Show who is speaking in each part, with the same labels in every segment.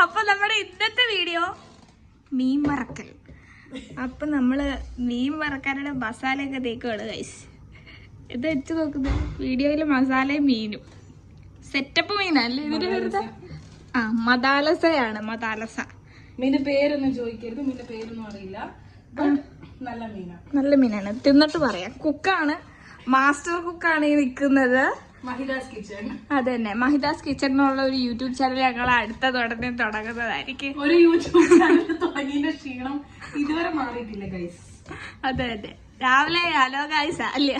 Speaker 1: അപ്പൊ നമ്മുടെ ഇന്നത്തെ വീഡിയോ മീൻ വറക്കൽ. അപ്പൊ നമ്മള് മീൻ വറക്കാനുള്ള മസാലയൊക്കെ തേക്കുവാണ് ഗൈസ്. ഇത് വെച്ച് നോക്കുന്നത് വീഡിയോയില് മസാലയും മീനും സെറ്റപ്പ് മീനല്ലേ ഇതിന്റെ പേര്? ആ, മദാലസയാണ്. മദാലസ
Speaker 2: മീന്റെ പേരൊന്നും ചോദിക്കരുത്, മീന്റെ പേരൊന്നും അറിയില്ല.
Speaker 1: നല്ല മീനാണ്, തിന്നിട്ട് പറയാം. കുക്കാണ്, മാസ്റ്റർ കുക്കാണ് ഈ നിൽക്കുന്നത്.
Speaker 2: മഹിദാസ് കിച്ചൺ.
Speaker 1: അതന്നെ, മഹിദാസ് കിച്ചൺ എന്നുള്ള ഒരു യൂട്യൂബ് ചാനൽ ഞങ്ങൾ അടുത്ത തുടങ്ങുന്നതായിരിക്കും.
Speaker 2: ഒരു യൂട്യൂബ് ചാനൽ തുടങ്ങിയ ക്ഷീണം ഇതുവരെ മാറിയിട്ടില്ല ഗൈസ്.
Speaker 1: അതെ അതെ, രാവിലെ ഹലോ ഗൈസ് അല്ല,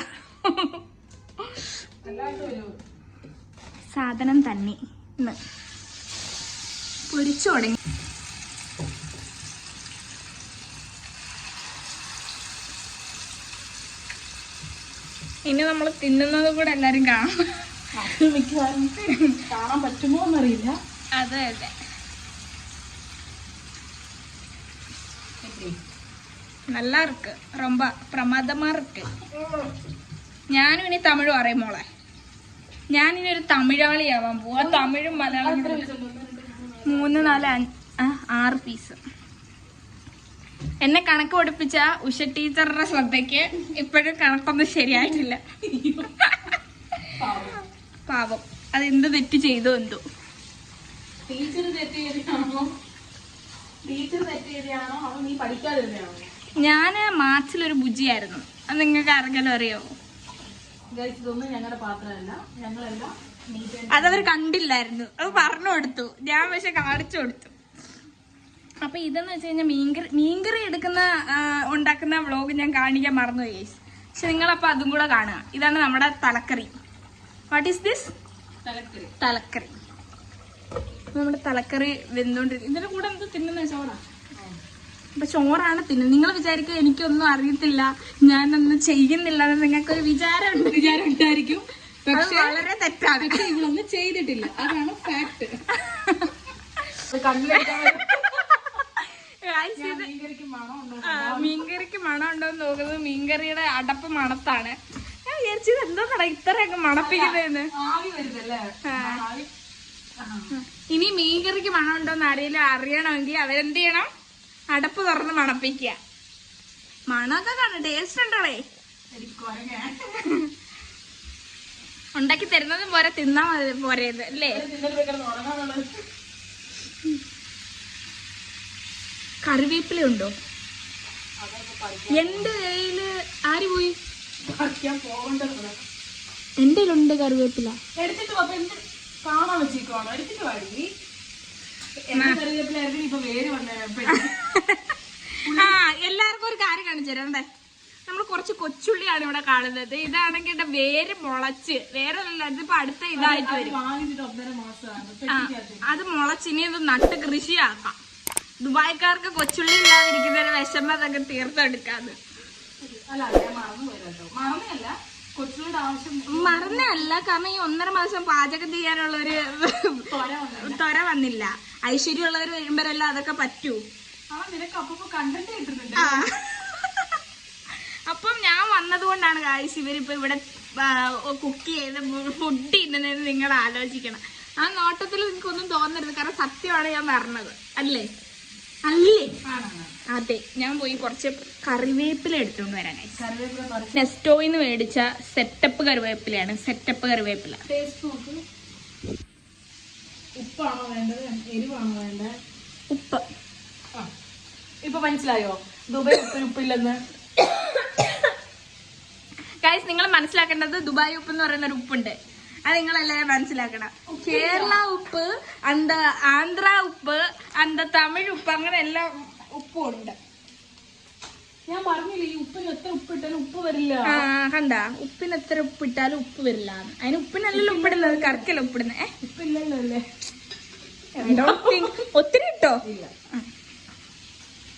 Speaker 1: സാധനം തന്നെ ഇന്ന് പൊരിച്ചു തുടങ്ങി. ഇനി നമ്മൾ തിന്നുന്നത് കൂടെ എല്ലാരും കാണാം.
Speaker 2: മിക്കവാറും കാണാൻ പറ്റുമോ എന്നറിയില്ല.
Speaker 1: അതെ അതെ, நல்லா இருக்கு, ரொம்ப பிரமாதமா இருக்கு. ഞാനും ഇനി തമിഴ് പറയും മോളെ. ഞാനിനി ഒരു തമിഴാളിയാവാൻ പോവാ. തമിഴും മലയാളം 3, 4, 6 പീസ്. എന്നെ കണക്ക് പഠിപ്പിച്ച ഉഷ ടീച്ചറുടെ ശ്രദ്ധയ്ക്ക് ഇപ്പോഴും കണക്കൊന്നും ശരിയായിട്ടില്ല. പാവം, അതെന്ത് തെറ്റ് ചെയ്തോ എന്തോ. ഞാന് മാർച്ചിലൊരു ബുജിയായിരുന്നു. അത് നിങ്ങൾക്ക് ആർക്കെങ്കിലും അറിയാമോ?
Speaker 2: ഞങ്ങളുടെ പാത്രമല്ല, ഞങ്ങളെല്ലാം
Speaker 1: അതവർ കണ്ടില്ലായിരുന്നു. അത് പറഞ്ഞു കൊടുത്തു, ഞാൻ പക്ഷെ കാണിച്ചു കൊടുത്തു. അപ്പൊ ഇതെന്ന് വെച്ച് കഴിഞ്ഞാൽ മീൻകറി ഉണ്ടാക്കുന്ന വ്ളോഗ് ഞാൻ കാണിക്കാൻ മറന്നുപോയി. പക്ഷെ നിങ്ങളപ്പോ അതും കൂടെ കാണുക. ഇതാണ് നമ്മുടെ തലക്കറി. What is this? തലക്കറി. നമ്മുടെ തലക്കറി വെന്തോണ്ടിരിക്കും. ഇതിന്റെ കൂടെ എന്ത് തിന്നുന്ന ചോറാ? അപ്പൊ ചോറാണ് തിന്നുന്നത്. നിങ്ങൾ വിചാരിക്കും എനിക്കൊന്നും അറിയത്തില്ല, ഞാനൊന്നും ചെയ്യുന്നില്ല എന്ന് നിങ്ങൾക്കൊരു വിചാരം
Speaker 2: ഉണ്ടായിരിക്കും.
Speaker 1: പക്ഷെ വളരെ തെറ്റാണ്.
Speaker 2: പക്ഷെ ഇവളൊന്നും ചെയ്തിട്ടില്ല, അതാണ് ഫാക്ട്.
Speaker 1: മീൻകറിക്ക് മണം ഉണ്ടോന്ന് നോക്കുന്നത് മീൻകറിയുടെ അടപ്പ് മണത്താണ്. ഞാൻ വിചാരിച്ചത് എന്തോന്നാ ഇത്രയൊക്കെ മണപ്പിക്കുന്നതെന്ന്. ഇനി മീൻകറിക്ക് മണം ഉണ്ടോന്ന് അറിയണമെങ്കിൽ അവരെന്ത് ചെയ്യണം? അടപ്പ് തുറന്ന് മണപ്പിക്കുക. മണമൊക്കെ കാണും, ടേസ്റ്റ് ഉണ്ടോളേ. ഉണ്ടാക്കി തരുന്നതും പോരെ, തിന്നാ പോരേത് അല്ലേ? കറിവേപ്പില ഉണ്ടോ? എന്റെ കയ്യില് ആര് പോയി? എന്റെ കയ്യിലുണ്ട് കറിവേപ്പില.
Speaker 2: കാണാൻ വെച്ചേക്കുവാണോ? എടുത്തിട്ട് പാടി.
Speaker 1: ആ, എല്ലാവർക്കും ഒരു കാര്യം കാണിച്ചു തരാം. നമ്മൾ കുറച്ച് കൊച്ചുള്ളിയാണ് ഇവിടെ കാണുന്നത്. ഇതാണെങ്കിൽ വേര് മുളച്ച്, വേറെ ഇതിപ്പോ അടുത്ത ഇതായിട്ട് വരും. അത് മുളച്ചിനി ഇത് നട്ട് കൃഷിയാക്കാം. ദുബായ്ക്കാർക്ക് കൊച്ചുള്ളി ഇല്ലാതിരിക്കുന്ന വിഷമതൊക്കെ തീർത്തെടുക്കാന്ന്. മറന്നല്ല, കാരണം ഈ 1.5 മാസം പാചകം ചെയ്യാനുള്ള ഒരു ത്വര വന്നില്ല. ഐശ്വര്യമുള്ളവർ വരുമ്പോഴല്ല അതൊക്കെ പറ്റൂ. അപ്പം ഞാൻ വന്നത് കൊണ്ടാണ് കാഴ്ച ഇവരിപ്പോ ഇവിടെ കുക്ക് ചെയ്ത് ഫുഡ് തിന്നുന്നതെന്ന് നിങ്ങൾ ആലോചിക്കണം. ആ നോട്ടത്തിൽ നിങ്ങൾക്കൊന്നും തോന്നരുത്, കാരണം സത്യമാണ് ഞാൻ പറഞ്ഞത്. അല്ലേ? അതെ, ഞാൻ പോയി കുറച്ച് കറിവേപ്പില എടുത്തോണ്ട് വരാൻ. നെസ്റ്റോയിന്ന് മേടിച്ച സെറ്റപ്പ് കറിവേപ്പിലയാണ്. സെറ്റപ്പ് കറിവേപ്പില.
Speaker 2: ഉപ്പാണോ വേണ്ടത്, എരിവാണോ വേണ്ടത്?
Speaker 1: ഉപ്പ്.
Speaker 2: ഇപ്പൊ മനസ്സിലായോ ദുബായ് ഉപ്പില്ലെന്ന്?
Speaker 1: ഗൈസ്, നിങ്ങൾ മനസ്സിലാക്കേണ്ടത് ദുബായ് ഉപ്പ് എന്ന് പറയുന്ന ഒരു ഉപ്പുണ്ട്. അത് നിങ്ങളെല്ലാവരും മനസ്സിലാക്കണം. കേരള ഉപ്പ്, ആന്ധ്ര ഉപ്പ്, തമിഴ് ഉപ്പ്, അങ്ങനെ എല്ലാ ഉപ്പും ഉണ്ട്.
Speaker 2: ഞാൻ പറഞ്ഞില്ലേ, ഈ ഉപ്പിന് എത്ര ഉപ്പിട്ടാലും ഉപ്പ് വരില്ല.
Speaker 1: കണ്ട, ഉപ്പിന് എത്ര ഉപ്പിട്ടാലും ഉപ്പ് വരില്ല. അതിന് ഉപ്പിനല്ലല്ലോ ഉപ്പിടുന്നത്, കറക്കല്ല ഉപ്പിടുന്നത്.
Speaker 2: ഉപ്പില്ലല്ലോ അല്ലേ?
Speaker 1: ഒത്തിരി ഇട്ടോ?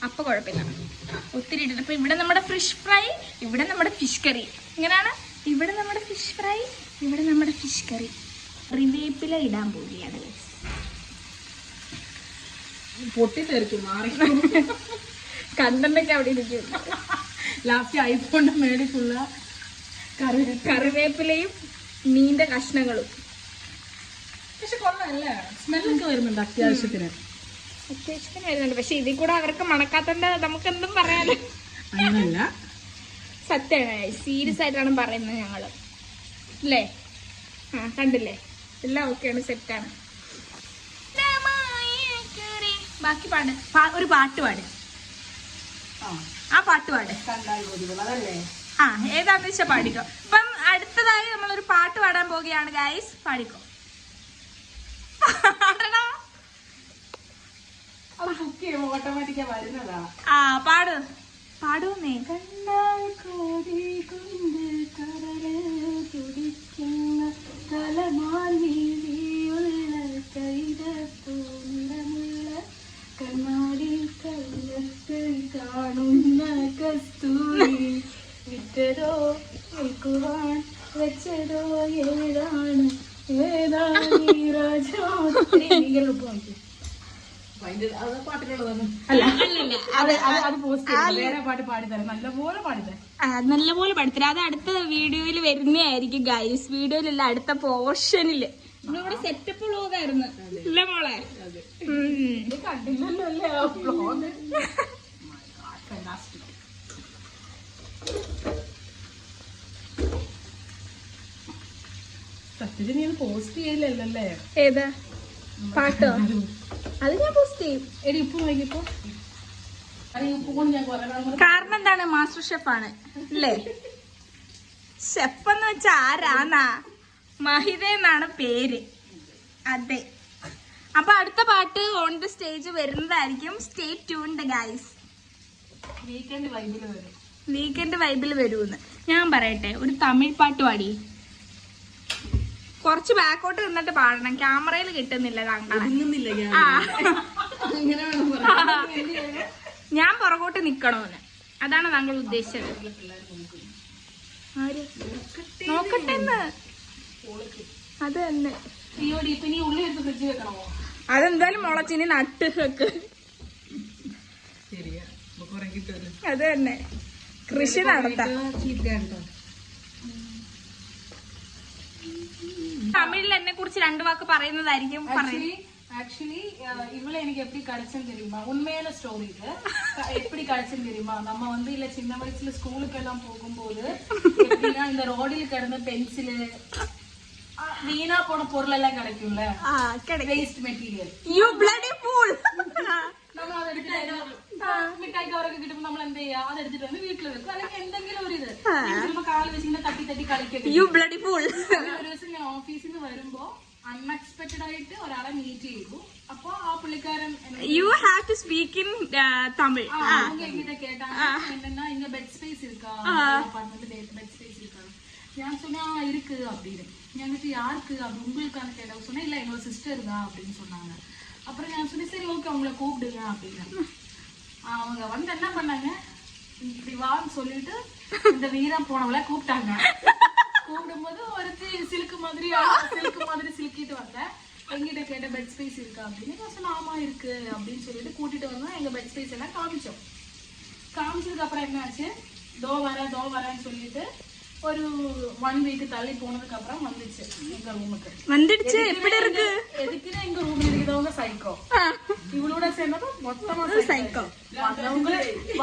Speaker 1: അപ്പൊ കുഴപ്പമില്ല, ഒത്തിരി ഇട്ടിട്ട്. അപ്പൊ ഇവിടെ നമ്മുടെ ഫിഷ് ഫ്രൈ, ഇവിടെ നമ്മുടെ ഫിഷ് കറി. ഇങ്ങനെയാണ്. ഇവിടെ നമ്മുടെ ഫിഷ് ഫ്രൈ, ഇവിടെ നമ്മുടെ ഫിഷ് കറി. കറിവേപ്പില ഇടാൻ പോവുകയാണ്.
Speaker 2: പൊട്ടിത്തെറിക്കും, മാറി
Speaker 1: കണ്ടന്റൊക്കെ അവിടെ ഇരിക്കും.
Speaker 2: ലാസ്റ്റ് ഐഫോണിന്റെ മേടിക്കുള്ള
Speaker 1: കറിവേപ്പിലയും മീന്റെ കഷ്ണങ്ങളും.
Speaker 2: പക്ഷെ കൊള്ളാല്ലേ, സ്മെല്ലൊക്കെ വരുന്നുണ്ട് അത്യാവശ്യത്തിന്.
Speaker 1: അത്യാവശ്യത്തിന് വരുന്നുണ്ട്. പക്ഷെ ഇതിൽ കൂടെ അവർക്ക് മണക്കാത്തോണ്ട് നമുക്ക് എന്തും പറയാലോ.
Speaker 2: അങ്ങനല്ല,
Speaker 1: സത്യമാണ്, സീരിയസ് ആയിട്ടാണ് പറയുന്നത് ഞങ്ങള് അല്ലേ. കണ്ടില്ലേ, എല്ലാം ഓക്കെയാണ്, സെറ്റാണ്. ബാക്കി പാട്, ഒരു പാട്ട് പാട്. ആ പാട്ട് പാട്. ഏതാന്ന് വെച്ചാ പാടിക്കോ. അപ്പം അടുത്തതായി നമ്മളൊരു പാട്ട് പാടാൻ പോവുകയാണ് ഗൈസ്. പാടിക്കോ.
Speaker 2: ഓട്ടോമാറ്റിക്കാ വരുന്നതാ.
Speaker 1: ആ പാട്, പാടുന്നേ.
Speaker 2: കണ്ണാൽ കോതി കൊണ്ട് കരള് തുടിക്കുന്ന തലമാലിയുള്ള കൈതപ്പൂനിറമുള്ള കണ്ണാടി കല്ലത്ത് കാണുന്ന കസ്തൂരി വിറ്റതോ വിൽക്കുവാൻ വെച്ചതോ ഏതാണ് ഏതാണ് രാജാത്രി.
Speaker 1: നല്ലപോലെ പാടിത്തരാം. അത് അടുത്ത വീഡിയോയിൽ വരുന്നതായിരിക്കും ഗൈസ്. വീഡിയോയിലല്ല, അടുത്ത പോർഷനില്. നമ്മളിവിടെ സെറ്റപ്പ് വ്ലോഗായിരുന്നു അല്ലേ മോളെ?
Speaker 2: സത്യത്തിൽ നീ പോസ്റ്റ് ചെയ്യില്ലല്ലേ?
Speaker 1: ഏതാ പാട്ടോ? അത് ഞാൻ പോസ്റ്റ് ചെയ്യും.
Speaker 2: എടി ഉപ്പ് നോക്കിയപ്പോ
Speaker 1: കാരണം എന്താണ്, മാസ്റ്റർ ഷെഫാണ് അല്ലേ? ഷെഫ് എന്ന് വെച്ചാ ആരാന്നാ? മഹിത എന്നാണ് പേര്. അതെ. അപ്പൊ അടുത്ത പാട്ട് ഓൺ ദ സ്റ്റേജ് വരുന്നതായിരിക്കും. Stay tuned guys. വീക്കെൻഡ് വൈബിൽ വരുമെന്ന് ഞാൻ പറയട്ടെ. ഒരു തമിഴ് പാട്ട് പാടി. കുറച്ച് ബാക്കോട്ട് നിന്നിട്ട് പാടണം, ക്യാമറയിൽ കിട്ടുന്നില്ല താങ്കളെ. ഞാൻ പുറകോട്ട് നിക്കണോന്ന്, അതാണ് താങ്കൾ ഉദ്ദേശിച്ചത്. നോക്കട്ടെ, അത് തന്നെ. അതെന്തായാലും മുളച്ചിനി നട്ട് വെക്ക്. അത് തന്നെ, കൃഷി നടത്താം. തമിഴിൽ എന്നെ കുറിച്ച് 2 വാക്ക് പറയുന്നതായിരിക്കും.
Speaker 2: ஆக்சுவலி இவளை எனக்கு எப்படி கிடைச்சன்னு தெரியுமா? உண்மையான ஸ்டோரி இது. எப்படி கிடைச்சன்னு தெரியுமா? நம்ம வந்து இல்ல சின்ன வயசுல ஸ்கூலுக்கு எல்லாம் போகும்போது எப்படின்னா இந்த ரோடில் கிடந்த பென்சிலு, வீணா போன பொருள் எல்லாம் கிடைக்கும்ல, waste material.
Speaker 1: You bloody fool.
Speaker 2: നമ്മൾ അത് എടുത്തിട്ട് മിഠായി കവറൊക്കെ കിട്ടുമ്പോൾ നമ്മൾ എന്ത് ചെയ്യാ? അത് എടുത്തിട്ട് വന്ന് വീട്ടിൽ വെക്കും. അല്ലെങ്കിൽ എന്തെങ്കിലും ഒരു ഇത് നമ്മൾ കാല് വെച്ചിങ്ങനെ തട്ടി തട്ടി കളിക്കൊക്കെ.
Speaker 1: You bloody fool.
Speaker 2: ഒരു ദിവസം ഞാൻ ഓഫീസിൽ നിന്ന് വരുമ്പോ അൺഎക്സ്പെക്ടഡ് ആയിട്ട് ഒരാളെ മീറ്റ് ചെയ്തു. അപ്പൊ ആ പുള്ളിക്കാരൻ
Speaker 1: you have to speak in Tamil.
Speaker 2: என்கிட்ட கேட்டாங்க, என்னன்னா இங்க பெட் ஸ்பேஸ் இருக்கா, அபார்ட்மெண்ட் பெட் ஸ்பேஸ் இருக்கா? நான் சொன்னா இருக்கு அப்படின்னு. எனக்கு யாருக்கு அது உங்களுக்கான கேட்டேன். சொன்னா இல்ல எங்களோட சிஸ்டர் தான் அப்படின்னு சொன்னாங்க. அப்புறம் நான் சொன்னேன் சரி ஓகே அவங்கள கூப்பிடுங்க அப்படின்னு. அவங்க வந்து என்ன பண்ணாங்க, இப்படி வான்னு சொல்லிட்டு இந்த வீரா போனவள கூப்பிட்டாங்க. கூப்பிடும்போது ஒருத்தி சிலுக்கு மாதிரி சிலுக்கிட்டு வந்தேன். எங்கிட்ட கேட்ட பெட் ஸ்பேஸ் இருக்கா அப்படின்னு. நான் சொன்னேன் ஆமா இருக்கு அப்படின்னு சொல்லிட்டு கூட்டிட்டு வந்தோம். எங்க பெட் ஸ்பேஸ் எல்லாம் காமிச்சோம். காமிச்சதுக்கு அப்புறம் என்னாச்சு, தோ வரேன்னு சொல்லிட்டு ஒரு 1 வீக் தள்ளி போனதுக்கு அப்புறம் வந்துச்சு எங்க ரூமுக்கு. வந்துடுச்சு. எப்படி இருக்கு? எதுக்குன்னா எங்க ரூம்ல இருக்கிறவங்க சைக்கோ, இவளோட சேர்ந்ததும் மொத்தமா சைக்கோ.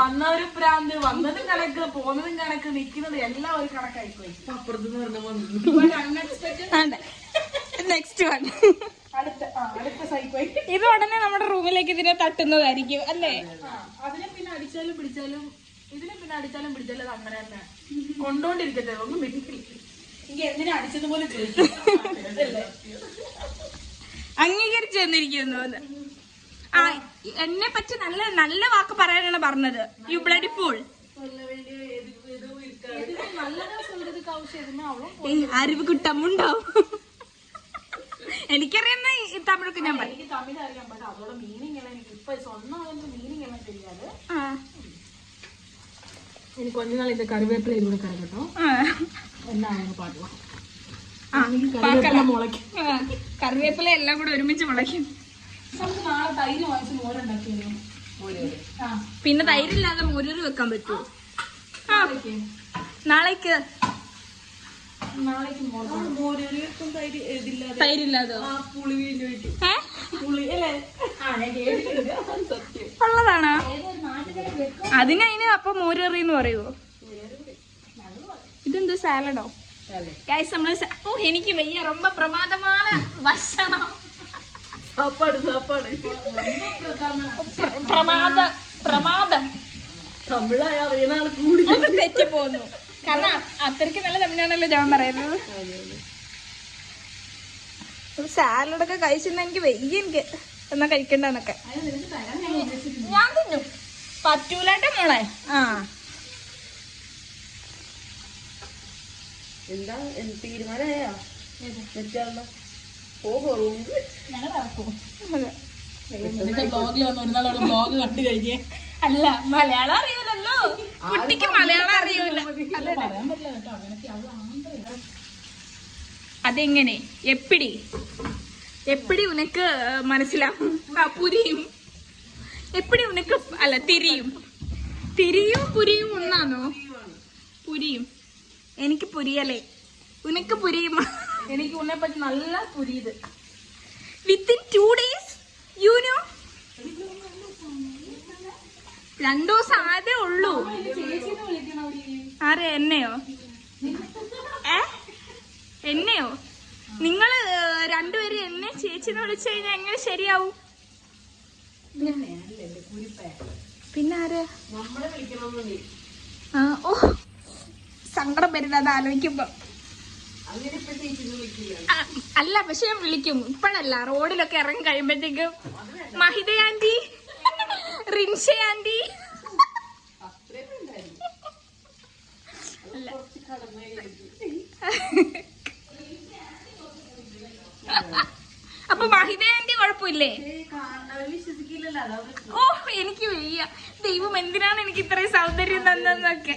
Speaker 2: വന്നവരും പ്രാന്ത്, വന്നതും കണക്ക് പോന്നതും കണക്ക് നിക്കുന്നത് എല്ലാം ഒരു കണക്കായി പോയി.
Speaker 1: നെക്സ്റ്റ് വൺ,
Speaker 2: അടുത്ത സൈക്കോ.
Speaker 1: ഇത് ഉടനെ നമ്മുടെ റൂമിലേക്ക് ഇതിനെ തട്ടുന്നതായിരിക്കും അല്ലേ?
Speaker 2: അതിനെ പിന്നെ അടിച്ചാലും പിടിച്ചാലും ഇതിനെ പിന്നെ അടിച്ചാലും പിടിച്ചാലും അത് അങ്ങനെ തന്നെ കൊണ്ടോണ്ടിരിക്കട്ടെ, ഒന്നും പിടിക്കില്ല. എനിക്ക് എന്തിനാ അടിച്ചത് പോലെ
Speaker 1: അംഗീകരിച്ചു തന്നിരിക്കുന്നു. ആ എന്നെ പറ്റി നല്ല നല്ല വാക്ക് പറയാനാണ് പറഞ്ഞത്. You bloody fool. അറിവ് കിട്ടമുണ്ടോ? എനിക്കറിയുന്ന തമിഴൊക്കെ ഞാൻ പറയും.
Speaker 2: എനിക്ക് തമിഴ് അറിയാൻ പറ്റും, അതോടെ മീനിങ് എല്ലാം എനിക്ക് ഇപ്പൊ സ്വന്തം മീനിങ് എല്ലാം தெரியாது. ഇനി கொஞ்ச നാൾ ഇത് കറിവേപ്പില ഇതിലൂടെ കറക്കട്ടോ എന്നാണ് പാടുക.
Speaker 1: കറിവേപ്പില എല്ലാം കൂടെ ഒരുമിച്ച് മുളയ്ക്കും.
Speaker 2: നമുക്ക് നാളെ തൈര് വാങ്ങിച്ച് മോരുണ്ടാക്കിയോ?
Speaker 1: പിന്നെ തൈരില്ലാതെ മോരൂര് വെക്കാൻ പറ്റുമോ? നാളേക്ക്
Speaker 2: നാളേക്ക്
Speaker 1: തൈരില്ലാതോ ഉള്ളതാണോ? അതിന് അപ്പൊ മോരറി എന്ന് പറയുവോ? ഇതെന്ത് സാലഡോ? ഗൈസ് നമ്മള് എനിക്ക് വയ്യ ரொம்ப பிரமாதமான ഭക്ഷണം. പ്രമാദം തെറ്റി പോന്നു. കാരണം അത്രയ്ക്ക് നല്ല തമിഴാണല്ലോ ഞാൻ പറയുന്നത്. സാലഡൊക്കെ കഴിച്ചിരുന്ന എനിക്ക് വയ്യ, എനിക്ക് എന്നാ കഴിക്കണ്ടെന്നൊക്കെ ഞാൻ തിന്നു. പറ്റൂലാട്ടെ മോളെ. ആ
Speaker 2: എന്താ തീരുമാനമായോ? ബ്ലോഗ് കണ്ടു കഴിഞ്ഞേ.
Speaker 1: അല്ല മലയാളം അറിയൂലല്ലോ കുട്ടിക്ക്, മലയാളം അറിയൂല. അതെങ്ങനെ എപ്പിടി ഉനക്ക് മനസ്സിലാവും? പുരിയും എപ്പിടി ഉനക്ക് അല്ല തിരിയും പുരിയും ഒന്നാണോ? പുരിയും എനിക്ക് പുരിയലേ, ഉനക്ക് പുരിയും.
Speaker 2: എനിക്ക് ഉന്നെ പറ്റി നല്ല പുരിയത്.
Speaker 1: Within 2 days you know. 2 ദിവസം ആയതേ ഉള്ളൂ. ആരെ? എന്നെയോ? എന്നെയോ? നിങ്ങള് രണ്ടുപേരും എന്നെ ചേച്ചിന്ന് വിളിച്ചു കഴിഞ്ഞാൽ എങ്ങനെ ശരിയാവും? പിന്നെ ആര്? ഓ സങ്കടം വരുന്നത് അത് ആലോചിക്കുമ്പോ. അല്ല പക്ഷെ ഞാൻ വിളിക്കും, ഇപ്പഴല്ല. റോഡിലൊക്കെ ഇറങ്ങി കഴിയുമ്പോഴത്തേക്ക് മഹിത ആന്റി, റിൻഷ ആന്റി. അപ്പൊ മഹിത ആന്റി കുഴപ്പമില്ലേ? ഓ എനിക്ക് വയ്യ. ദൈവം എന്തിനാണ് എനിക്ക് ഇത്രയും സൗന്ദര്യം തന്നൊക്കെ.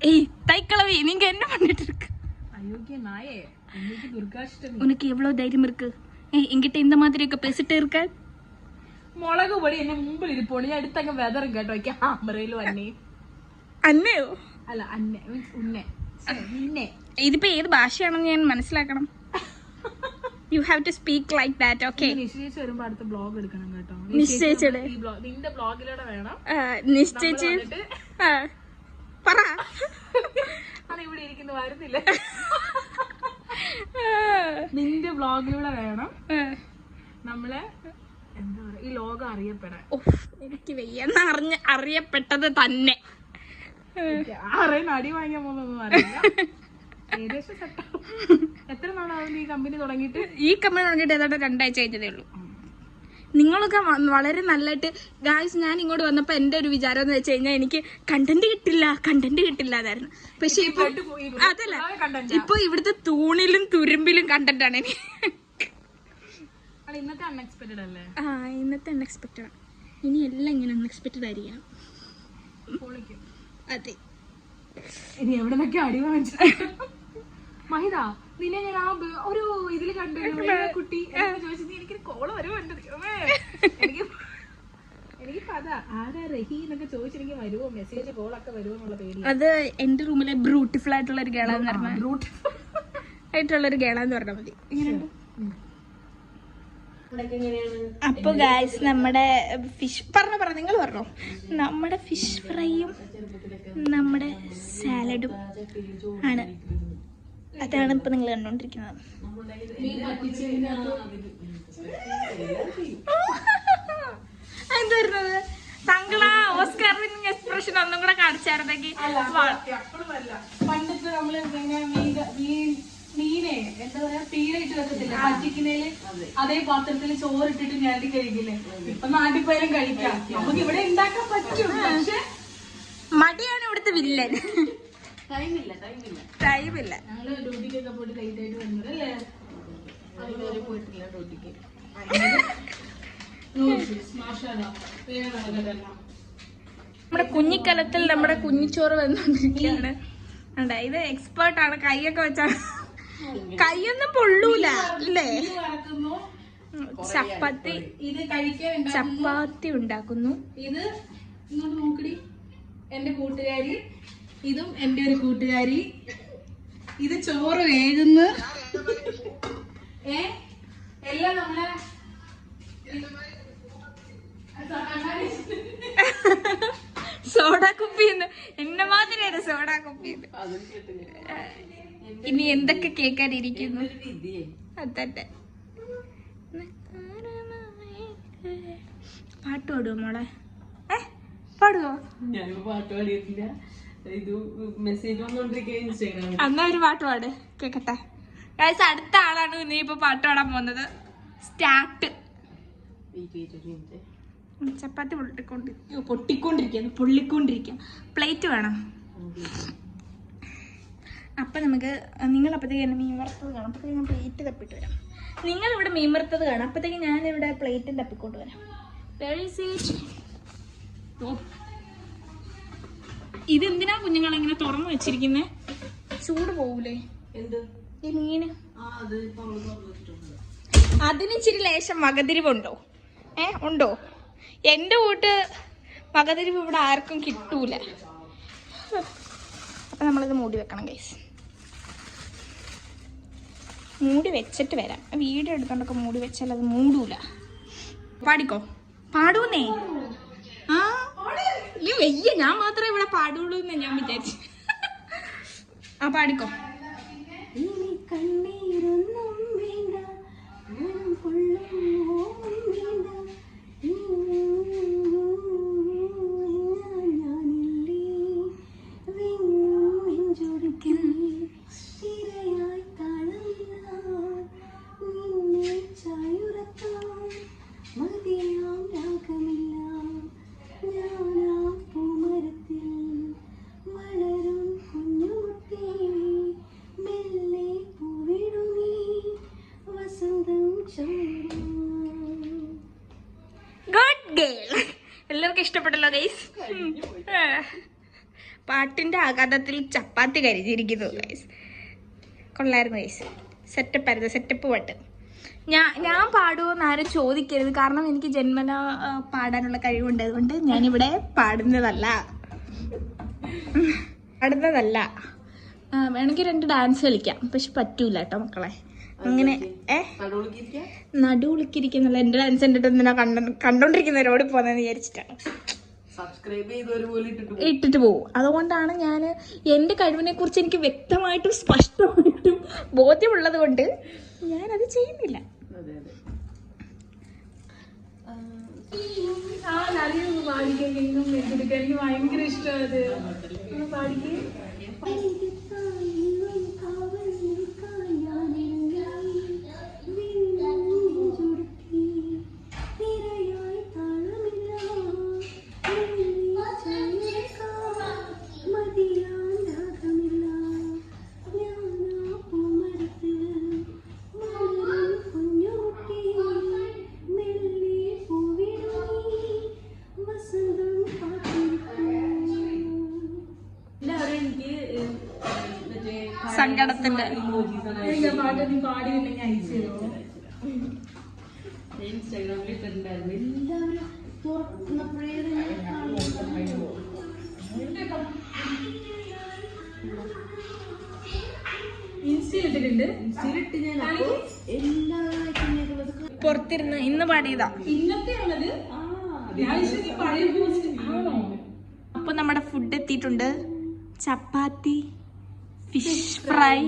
Speaker 1: ஏய் தைக்கிழவி, நீங்க என்ன பண்ணிட்டு இருக்கு?
Speaker 2: அயோக்கிய நாயே, இன்னைக்கு துர்காஷ்டமி.
Speaker 1: உனக்கு எவ்வளவு தைரியம் இருக்கு என்கிட்ட இந்த மாதிரி ഒക്കെ பேசிட்டே இருக்க?
Speaker 2: മുളക് പൊടി എന്നെ മുമ്പിൽ ഇരിപ്പോണ്, ഞാൻ എടുത്തങ്ങ് വെതറും കേട്ടോ. ക്യാമറയിലും
Speaker 1: അന്നയോ?
Speaker 2: അല്ല അന്നെ മീൻസ് ഉന്നെ.
Speaker 1: ഇതിപ്പോ ഏത് ഭാഷയാണെന്ന് ഞാൻ മനസ്സിലാക്കണം. You have to speak like that. Okay,
Speaker 2: നിശ്ചയിച്ച് വരുമ്പോ അടുത്ത ബ്ലോഗ് എടുക്കണം കേട്ടോ.
Speaker 1: നിശ്ചയിച്ചത്
Speaker 2: നിന്റെ ബ്ലോഗിലൂടെ വേണം.
Speaker 1: നിശ്ചയിച്ച് പറ.
Speaker 2: അത് ഇവിടെ ഇരിക്കുന്നു, വരുന്നില്ല. നിന്റെ ബ്ലോഗിലൂടെ വേണം നമ്മളെ എന്താ പറയാ ഈ ലോകം അറിയപ്പെടാൻ.
Speaker 1: എനിക്ക് വയ്യെന്ന് അറിയപ്പെട്ടത് തന്നെ.
Speaker 2: ആരെയും അടി വാങ്ങിയാൽ പോകുന്നൊന്നും അറിയില്ല. ഏകദേശം സെറ്റാവും. എത്ര നാളാവും ഈ കമ്പനി തുടങ്ങിയിട്ട്?
Speaker 1: ഈ കമ്പനി തുടങ്ങിയിട്ട് ഏതാണ്ട് 2 ആഴ്ച കഴിഞ്ഞതേ ഉള്ളൂ. നിങ്ങളൊക്കെ വളരെ നല്ലതായിട്ട് ഗായ്സ്. ഞാൻ ഇങ്ങോട്ട് വന്നപ്പോ എന്റെ ഒരു വിചാരം എന്ന് വെച്ച് കഴിഞ്ഞാൽ എനിക്ക് കണ്ടന്റ് കിട്ടില്ല അതായിരുന്നു. പക്ഷെ ഇപ്പൊ അതല്ല, ഇപ്പൊ ഇവിടുത്തെ തൂണിലും തുരുമ്പിലും കണ്ടന്റ് ആണ് എനിക്ക്.
Speaker 2: ഇന്നത്തെ അൺഎക്സ്പെക്ടഡ് അല്ലേ?
Speaker 1: ഇന്നത്തെ അൺഎക്സ്പെക്ടഡ് ആണ്. ഇനി എല്ലാം ഇങ്ങനെ അൺഎക്സ്പെക്ടഡ് ആയിരിക്കണം. അതെ,
Speaker 2: ഇനി എവിടെ നിന്നൊക്കെ അടി വാങ്ങിച്ച മഹിത നിന്നെ ഞാൻ ആ ഒരു ഇതില് കണ്ടു. കുട്ടി ചോദിച്ചത് എനിക്കൊരു കോള് വരുമോ? എനിക്ക് പത ആരാ റഹി എന്നൊക്കെ ചോദിച്ചെനിക്ക് വരുമോ, മെസ്സേജ് കോളൊക്കെ വരുമോ എന്നുള്ള പേടി.
Speaker 1: അത് എന്റെ റൂമിലെ ബ്യൂട്ടിഫുൾ ആയിട്ടുള്ള ഒരു ഗേളാന്ന് പറഞ്ഞാൽ ആയിട്ടുള്ളൊരു ഗേളാന്ന് പറഞ്ഞാൽ മതി. അപ്പൊ ഗായ്സ് നമ്മുടെ ഫിഷ് പറഞ്ഞ നിങ്ങൾ പറഞ്ഞോ, നമ്മുടെ ഫിഷ് ഫ്രൈയും നമ്മുടെ സാലഡും ആണ്. അതാണ് ഇപ്പൊ നിങ്ങൾ കണ്ടോണ്ടിരിക്കുന്നത്. എന്ത് വരുന്നത് താങ്കളാ ഓസ്കാർ വിന്നിംഗ് എക്സ്പ്രഷൻ ഒന്നും കൂടെ കാണിച്ചായിരുന്നെങ്കിൽ.
Speaker 2: പണ്ടത്തെ നമ്മള് മീനെ എന്താ പറയാ പീരയിട്ട് വെക്കത്തില്ല, പറ്റിക്കുന്നതില് അതേ പാത്രത്തില് ചോറിട്ടിട്ട് ഞാണ്ടി കഴിക്കില്ലേ. ഇപ്പൊ നാട്ടിൽ പോയാലും കഴിക്കാം, നമുക്ക് ഇവിടെ ഉണ്ടാക്കാൻ പറ്റും. പക്ഷെ
Speaker 1: മടിയാണ് ഇവിടുത്തെ വില്ലൻ. ടൈമില്ല.
Speaker 2: ഞങ്ങള് ഡ്യൂട്ടിക്കൊക്കെ പോയിട്ട് ലേറ്റ് ആയിട്ട് വരുന്നത് അല്ലേ? പോയിട്ടില്ല ഡ്യൂട്ടിക്ക്.
Speaker 1: നമ്മുടെ കുഞ്ഞിക്കലത്തിൽ നമ്മുടെ കുഞ്ഞിച്ചോറ് വന്നോണ്ടിരിക്കുകയാണ്. ഇത് എക്സ്പേർട്ട് ആണ്. കൈയൊക്കെ വെച്ചാണ്, കൈയൊന്നും പൊള്ളൂല അല്ലേ? ചപ്പാത്തി ഉണ്ടാക്കുന്നു.
Speaker 2: ഇത് ഇങ്ങോട്ട് നോക്കടി, എന്റെ കൂട്ടുകാരി ഇതും എന്റെ ഒരു കൂട്ടുകാരി. ഇത് ചോറ് വേകുന്നു. എല്ലാം നമ്മളെ
Speaker 1: സോഡാ കുപ്പിന്ന് എന്നെ മാതിരിയാണ് സോഡാ കുപ്പിന്ന്. ഇനി എന്തൊക്കെ കേൾക്കാനിരിക്കുന്നു. അതന്നെ പാട്ട് പാടുവോ മോളെ? പാടുവോ?
Speaker 2: പാട്ട് പാടിയിട്ടില്ല. ഇത് മെസ്സേജ് വന്നോണ്ടിരിക്കുക.
Speaker 1: എന്നാ ഒരു പാട്ട് പാട് കേക്കട്ടെ. അടുത്ത ആളാണ് നീ ഇപ്പൊ പാട്ട് പാടാൻ പോകുന്നത്. സ്റ്റാർട്ട്. ചപ്പാത്തി പൊള്ളിക്കൊണ്ടിരിക്കുക. പ്ലേറ്റ് വേണം. അപ്പൊ നമുക്ക് നിങ്ങൾ അപ്പത്തേക്ക് എന്നെ മീൻ വറുത്തത് കാണാം. അപ്പത്തേക്ക് ഞാൻ പ്ലേറ്റ് തപ്പിട്ട് വരാം. നിങ്ങൾ ഇവിടെ മീൻ വറുത്തത് കാണാം. അപ്പത്തേക്ക് ഞാൻ ഇവിടെ പ്ലേറ്റും തപ്പിക്കൊണ്ട് വരാം. ഇതെന്തിനാ കുഞ്ഞുങ്ങളിങ്ങനെ തുറന്നു വെച്ചിരിക്കുന്നേ? ചൂട് പോവൂലേ ഈ മീന്? അതിന് ഇച്ചിരി ലേശം വകതിരിവുണ്ടോ? ഉണ്ടോ? എന്റെ കൂട്ട് വകതിരിവ് ഇവിടെ ആർക്കും കിട്ടൂല. അപ്പൊ നമ്മളിത് മൂടി വെക്കണം ഗൈസ്. മൂടി വെച്ചിട്ട് വരാം. വീഡിയോ എടുത്തോണ്ടൊക്കെ മൂടി വെച്ചാൽ അത് മൂടൂല. പാടിക്കോ. പാടൂന്നേ. വയ്യ, ഞാൻ മാത്രമേ ഇവിടെ പാടുള്ളൂ എന്ന് ഞാൻ വിചാരിച്ചു. പാടിക്കോ. എല്ലാവർക്കും ഇഷ്ടപ്പെട്ടല്ലോ ഗൈസ്. പാട്ടിന്റെ ആഘാതത്തിൽ ചപ്പാത്തി കരിഞ്ഞിരിക്കുന്നു ഗൈസ്. കൊള്ളായിരുന്നു ഗൈസ്. സെറ്റപ്പായിരുന്നു. സെറ്റപ്പ് പാട്ട്. ഞാൻ പാടുമോന്ന് ആരും ചോദിക്കരുത്. കാരണം എനിക്ക് ജന്മന പാടാനുള്ള കഴിവുണ്ട്. അതുകൊണ്ട് ഞാനിവിടെ പാടുന്നതല്ല. വേണമെങ്കിൽ 2 ഡാൻസ് കളിക്കാം. പക്ഷെ പറ്റൂല കേട്ടോ മക്കളെ. അങ്ങനെ നടുവുളുക്കിരിക്കുന്നില്ല. എന്റെ ഡാൻസ് കണ്ടിട്ട് എന്തിനാ കണ്ടോണ്ടിരിക്കുന്നവരോട് പോന്നെന്ന് വിചാരിച്ചിട്ടാണ്. ഇട്ടിട്ട് പോകും. അതുകൊണ്ടാണ് ഞാൻ എന്റെ കഴിവിനെ കുറിച്ച് എനിക്ക് വ്യക്തമായിട്ടും സ്പഷ്ടമായിട്ടും ബോധ്യമുള്ളത് കൊണ്ട് ഞാനത് ചെയ്യുന്നില്ല.
Speaker 2: എനിക്ക് ഭയങ്കര ഇഷ്ടമാണ്. പാടിക്കേ.
Speaker 1: സങ്കടത്തിന്റെ
Speaker 2: പാട്ട് നീ പാടിയില്ലെങ്കിൽ അയച്ചു തരുമോ? ഇൻസ്റ്റാഗ്രാമിൽ ഇട്ടിട്ടുണ്ടായിരുന്നു. എല്ലാവരും തുറക്കുന്നപ്പോഴേ ഇൻസ്റ്റയിലിട്ടിട്ടുണ്ട്. ഇൻസ്റ്റയിലിട്ട് ഞാൻ എല്ലാവരും
Speaker 1: പുറത്തിരുന്ന് ഇന്ന് പാടിയതാ.
Speaker 2: ഇന്നത്തെ ഉള്ളത് പഴയ പോസ്റ്റ് ആണോ?
Speaker 1: അപ്പൊ നമ്മുടെ ഫുഡ് എത്തിയിട്ടുണ്ട്. ചപ്പാത്തി, ഫിഷ് ഫ്രൈ,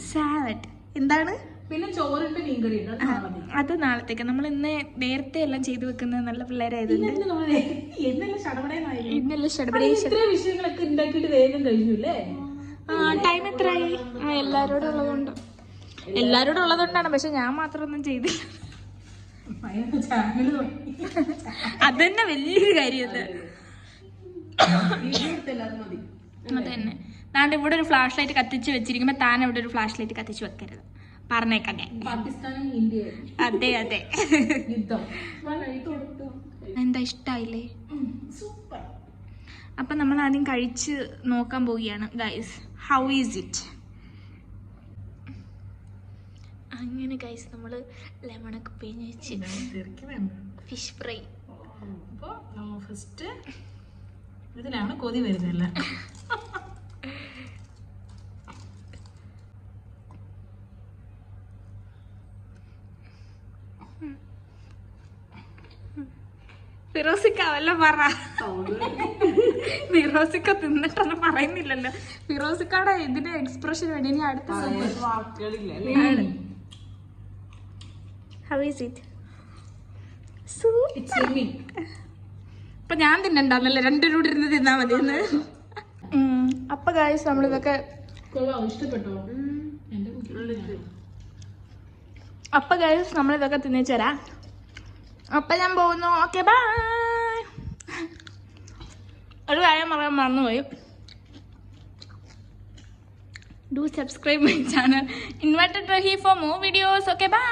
Speaker 1: സാലഡ്. എന്താണ്
Speaker 2: പിന്നെ ചോറിന്റെ മീൻകറി.
Speaker 1: അത് നാളത്തേക്ക്. നമ്മൾ ഇന്ന് നേരത്തെ എല്ലാം ചെയ്തു വെക്കുന്നത് നല്ല പിള്ളേരായതുകൊണ്ട്
Speaker 2: വിഷയങ്ങളൊക്കെ ഉണ്ടാക്കിയിട്ട് വേഗം കഴിഞ്ഞുല്ലേ.
Speaker 1: ടൈം എത്രയായി? എല്ലാരോടും ഉള്ളതുകൊണ്ടാണ്. പക്ഷെ ഞാൻ മാത്രമൊന്നും ചെയ്തില്ല. അതന്നെ വലിയൊരു കാര്യമല്ലേ. അതന്നെ. താണ്ട് ഇവിടെ ഒരു ഫ്ലാഷ് ലൈറ്റ് കത്തിച്ച് വെച്ചിരിക്കുമ്പോ താൻ ഇവിടെ ഒരു ഫ്ലാഷ് ലൈറ്റ് കത്തിച്ച് വെക്കരുത്. പറഞ്ഞേക്കാം ഞാൻ.
Speaker 2: പാകിസ്ഥാനും ഇന്ത്യയും.
Speaker 1: അതെ എന്താ ഇഷ്ടായില്ലേ?
Speaker 2: സൂപ്പർ.
Speaker 1: അപ്പൊ നമ്മൾ ആദ്യം കഴിച്ച് നോക്കാൻ പോവുകയാണ് ഗൈസ്. How is it? അങ്ങനെ ഗൈസ് നമ്മള് ലെമണൊക്കെ പിഴിഞ്ഞ് വെച്ച് ഫിഷ് ഫ്രൈ.
Speaker 2: അപ്പൊ ഫസ്റ്റ് ഇതിലാണ് കൊതി വരുന്നില്ല.
Speaker 1: ഫിറോസിക്ക വല്ല പറ. ഫിറോസിക്ക തിന്നിട്ടൊന്നും പറയുന്നില്ലല്ലോ. ഫിറോസിക്കയുടെ ഇതിന്റെ എക്സ്പ്രഷൻ വേണ്ടി ഇനി അടുത്ത അപ്പൊ ഞാൻ തിന്നണ്ടെന്നല്ലേ, രണ്ടുപേരും ഇരുന്ന് തിന്നാ മതിയെന്ന്. അപ്പൊ ഗായ്സ് നമ്മളിതൊക്കെ തിന്നിച്ചരാ. അപ്പൊ ഞാൻ പോകുന്നു. Okay bye. ഒരു കാര്യം പറയാൻ മറന്നുപോയി. Do subscribe my channel invited റഹി for more videos. Okay by.